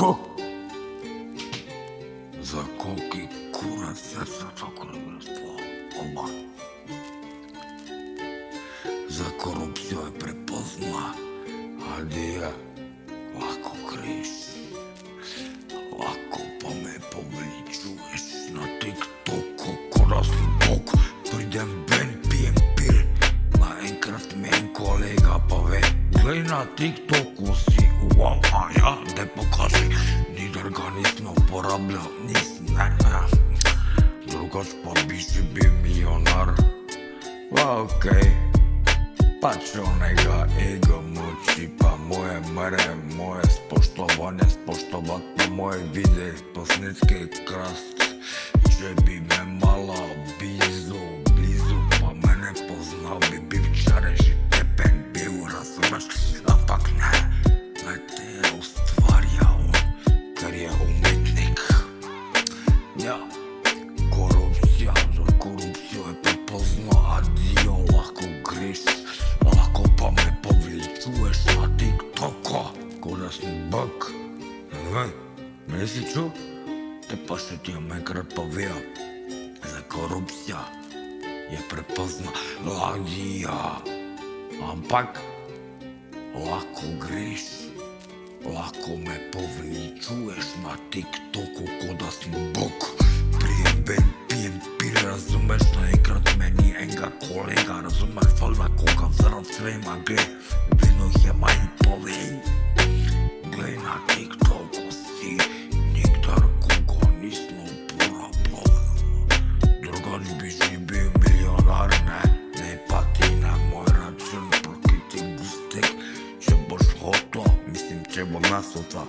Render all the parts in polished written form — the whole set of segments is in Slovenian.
Ko? Za koliki kurac se tako razgleda? Oba. Za korupciju je prepozna, Adija, lako kriš. Lako pa me poveličuješ na TikToku, ko da sem bog. Pridem ven, pijem pir, naenkrat me en kolega pa ve: glej, na TikToku si, wow, a ja, daj pokaži. Nikdar ga nisem uporabljal, nisem, ne. Drugač pa bi že bil milijonar. Okej, pač onega ego moči, pa moje mere, moje spoštovanje, spoštovat pa moje videe, posnetke krast. Če bi me malo blizu, pa me ne poznal, bi bil včeraj že tepen bil, razumeš? Ampak ne, naj te je ustvarjal, ker je umetnik. Ja, korupcija, za korupcijo je prepozno, adijo, lahko greš, lahko pa me poveličuješ na TikToku, ko da sem bog. Ne si čul? Te pa še ti enkrat povejo, za korupcija je prepozna, adijo. Ampak lahko greš, lahko me poveličuješ na TikToku, ko da sem bog. Prijem ven, pijem pir, razumeš, naenkrat meni enega kolega, razumeš, valjda koga zaradi svema gre, vedno je manj povej. Glej, na TikToku si, nikdar koga nisem uporabljal. Drugač bi že bil milijonar, ne pa ti na moj račun, prokiti gustek. Če boš hotel, mislim, če bom nasota,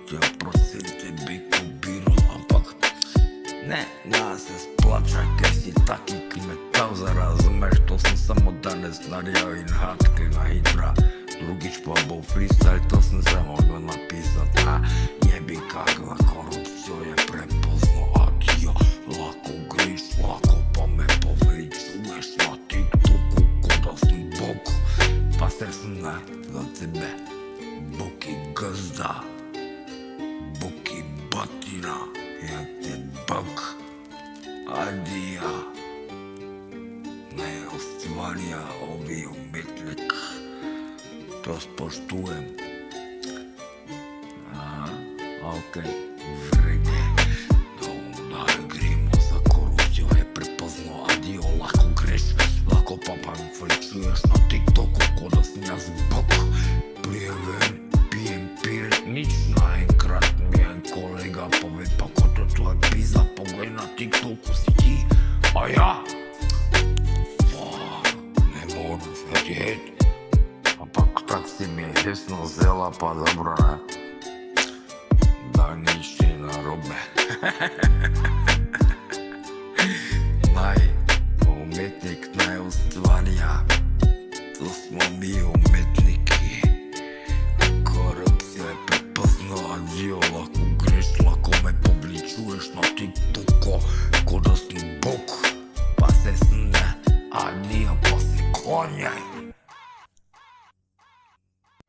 če prosim te bi pobiral, ampak ne, se splača, ker si taki kmetav, razumeš, to sem samo danes naredil in hatki na hitra. Drugič pa bo freestyle, to sem se mogel napisat, jebi kakva korupcijo je prepozno, adijo. Lahko greš, lahko pa me poveličuješ na TikToku, ko da sem bog. Pa se sem ne, za tebe, boki gazda, boki batina, ja te bog, adija. Ne ustvarja ovi umetnik, to spoštujem. Okej, vrede, da gremo, za korupcijo je prepozno, adijo, lahko greš, lahko pa me poveličuješ na TikToku, ko da sem jaz bog. Prijem ven, pijem pir, nič naenkrat mi en kolega pove, pa kot to je pizza, poglej, na TikToku si ti, a ja. Ne morem verjeti, ampak tak si mi je resno vzela, pa dobro, ne, da nič ni narobe.